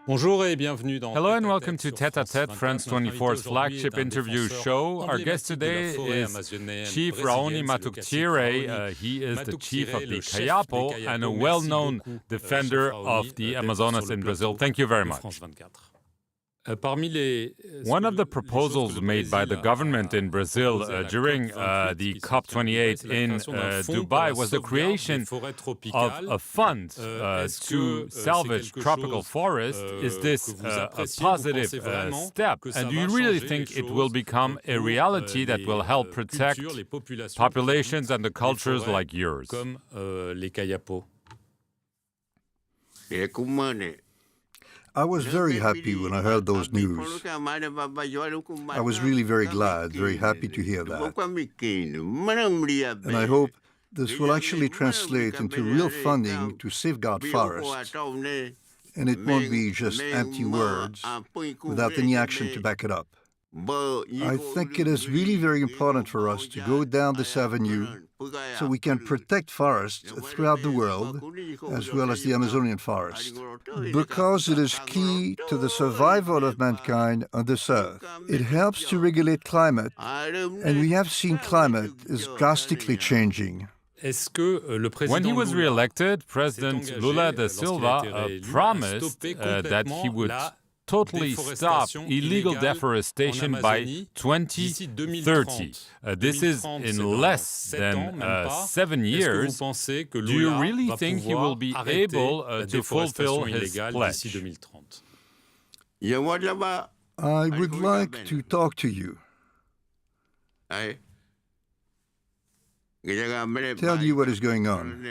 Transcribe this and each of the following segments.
Bonjour et bienvenue dans Hello and Tête à welcome Tête to sur Tête à France Tête, 24. France Notre invité 24's aujourd'hui flagship est un interview défenseur show. Our guest emblématique de la today forêt is amazonienne Chief Raoni brésilienne, c'est le cacique Raoni Matuktire. He is the chief Matukire, of le the chef des Kayapo and a Kayapos. Merci well-known beaucoup, chef defender Raoni, of the d'être Amazonas sur le in Brazil. plateau Thank you very de much. France 24. Parmi les, One of the proposals made by the government in Brazil during the COP28 in Dubai was the creation of a fund to salvage tropical forests. Is this a positive step? And do you really think it will become a reality that will help protect populations and the cultures like yours? Comme les Kayapos. I was very happy when I heard those news. I was really very glad, very happy to hear that. And I hope this will actually translate into real funding to safeguard forests, and it won't be just empty words without any action to back it up. I think it is really very important for us to go down this avenue so we can protect forests throughout the world, as well as the Amazonian forest, because it is key to the survival of mankind on this earth. It helps to regulate climate, and we have seen climate is drastically changing. When he was re-elected, President Lula da Silva promised that he would totally stop illegal deforestation by 2030. This is in less than 7 years. Do you really think he will be able to fulfill his pledge? I would like to talk to you. Tell you what is going on.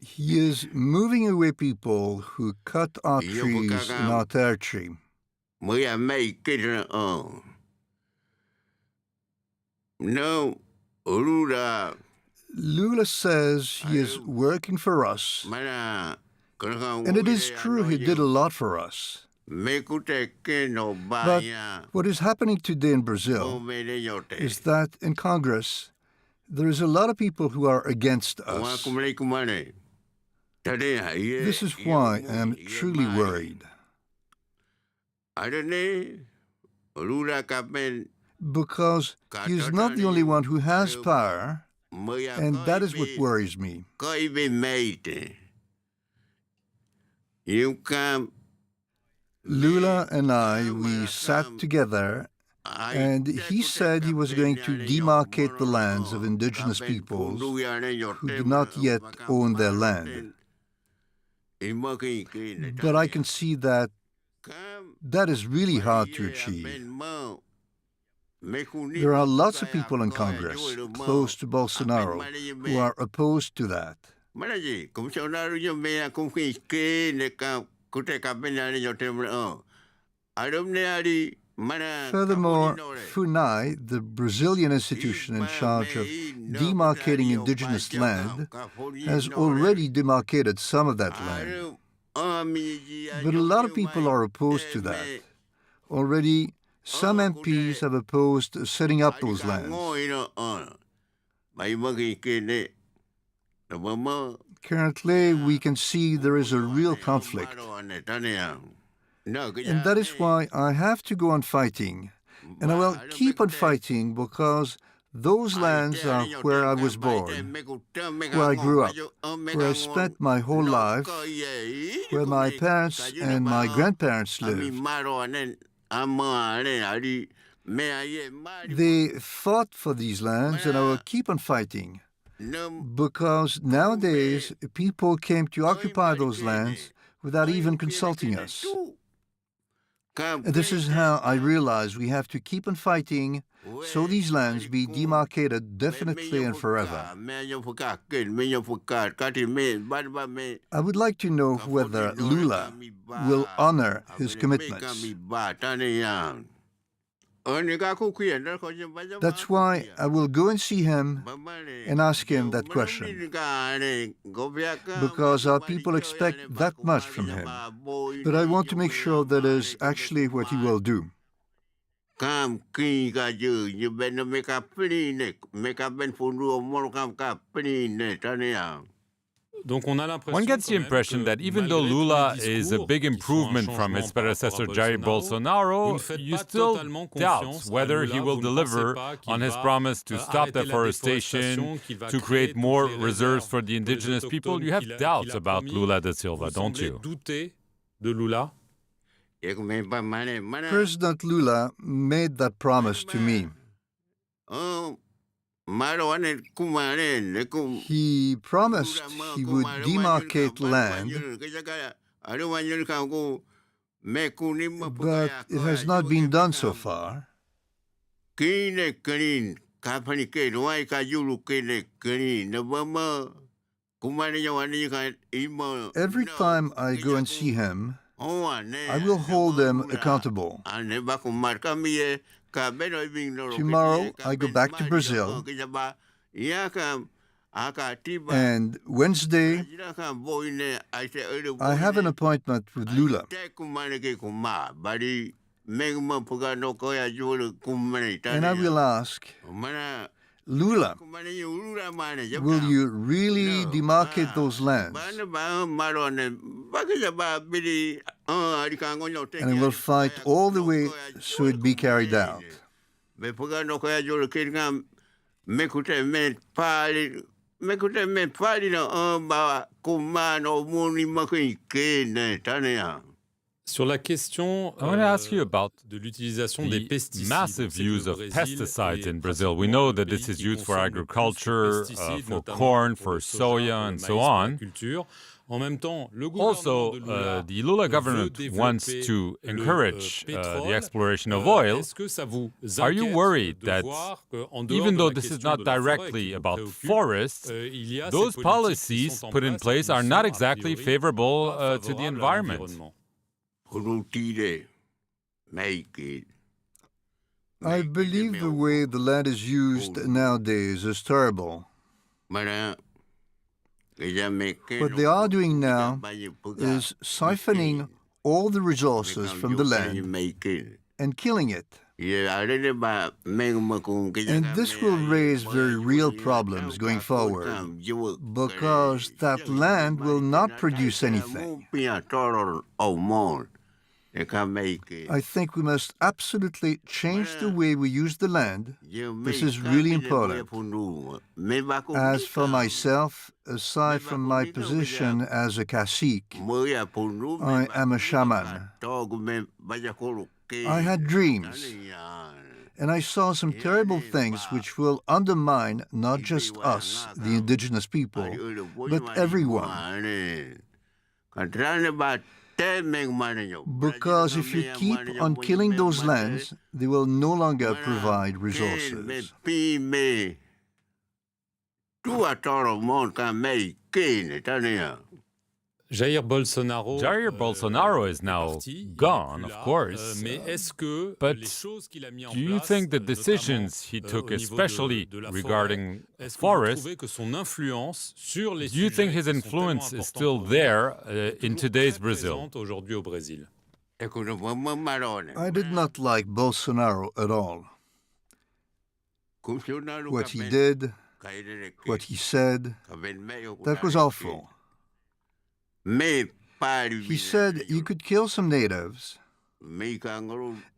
He is moving away people who cut our trees in our territory. Lula says he is working for us, and it is true he did a lot for us. But what is happening today in Brazil is that in Congress, there is a lot of people who are against us. This is why I am truly worried. Because he is not the only one who has power, and that is what worries me. Lula and we sat together, and he said he was going to demarcate the lands of indigenous peoples who do not yet own their land. But I can see that that is really hard to achieve. There are lots of people in Congress, close to Bolsonaro, who are opposed to that. Furthermore, FUNAI, the Brazilian institution in charge of demarcating indigenous land, has already demarcated some of that land. But a lot of people are opposed to that. Already, some MPs have opposed setting up those lands. Currently, we can see there is a real conflict. And that is why I have to go on fighting. And I will keep on fighting because those lands are where I was born, where I grew up, where I spent my whole life, where my parents and my grandparents lived. They fought for these lands, and I will keep on fighting. Because nowadays, people came to occupy those lands without even consulting us. And this is how I realize we have to keep on fighting so these lands be demarcated definitely and forever. I would like to know whether Lula will honor his commitments. That's why I will go and see him and ask him that question. Because our people expect that much from him. But I want to make sure that is actually what he will do. One gets the impression that even though Lula is a big improvement from his predecessor Jair Bolsonaro, you still doubt whether he will deliver on his promise to stop deforestation, to create more reserves for the indigenous people. You have doubts about Lula da Silva, don't you? President Lula made that promise to me. He promised he would demarcate land, but it has not been done so far. Every time I go and see him, I will hold them accountable. Tomorrow, I go back to Brazil, and Wednesday, I have an appointment with Lula. And I will ask, Lula, will you really demarcate those lands? And I will fight all the way so it be carried out. Sur la question, I want to ask you about de l'utilisation des the pesticides. massive use of pesticides in Brazil. We know that this is used for agriculture, for corn, for soya, and so on. Also, the Lula government wants to encourage the exploration of oil. Are you worried that even though this is not directly about forests, those policies put in place are not exactly favorable to the environment? I believe the way the land is used nowadays is terrible. What they are doing now is siphoning all the resources from the land and killing it. And this will raise very real problems going forward, because that land will not produce anything. I think we must absolutely change the way we use the land. This is really important. As for myself, aside from my position as a cacique, I am a shaman. I had dreams, and I saw some terrible things which will undermine not just us, the indigenous people, but everyone. Because if you keep on killing those lands, they will no longer provide resources. Jair Bolsonaro is now gone, of course. But do you think the decisions he took, especially regarding forests, do you think his influence is still there in today's Brazil? I did not like Bolsonaro at all. What he did, what he said, that was awful. He said you could kill some natives,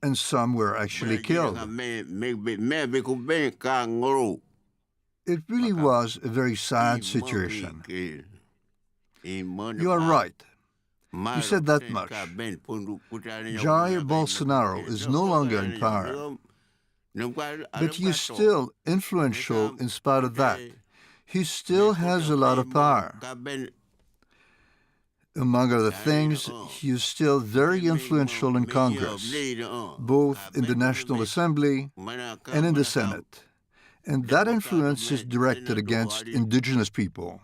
and some were actually killed. It really was a very sad situation. You are right. You said that much. Jair Bolsonaro is no longer in power, but he is still influential in spite of that. He still has a lot of power. Among other things, he is still very influential in Congress, both in the National Assembly and in the Senate. And that influence is directed against indigenous people.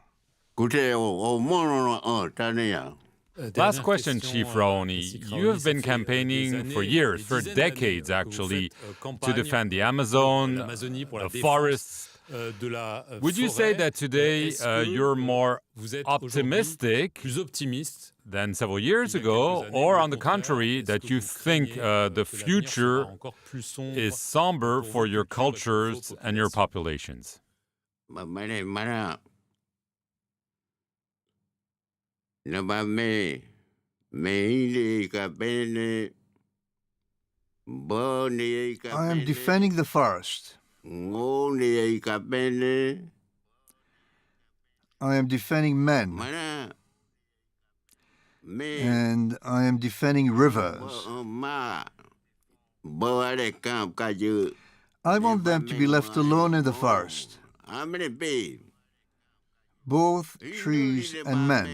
Last question, Chief Raoni. You have been campaigning for years, for decades actually, to defend the Amazon, the forests. Would you say that today you're more optimistic than several years ago, or on the contrary, that you think the future is somber for your cultures and your populations? I am defending the forest. I am defending men. And I am defending rivers. I want them to be left alone in the forest, both trees and men.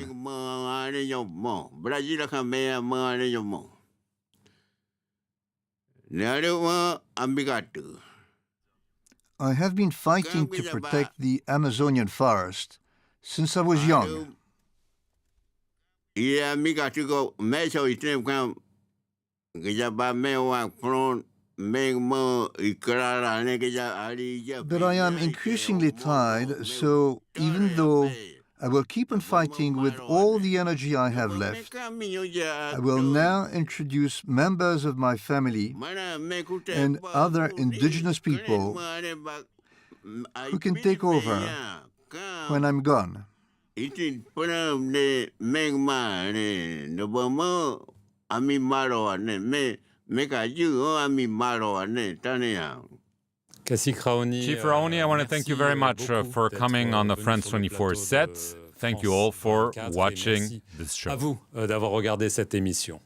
I have been fighting to protect the Amazonian forest since I was young. But I am increasingly tired, so even though I will keep on fighting with all the energy I have left, I will now introduce members of my family and other indigenous people who can take over when I'm gone. Chief Raoni, I want to thank you very much for coming on the France 24 set. Thank you all for watching this show. À vous d'avoir regardé cette émission.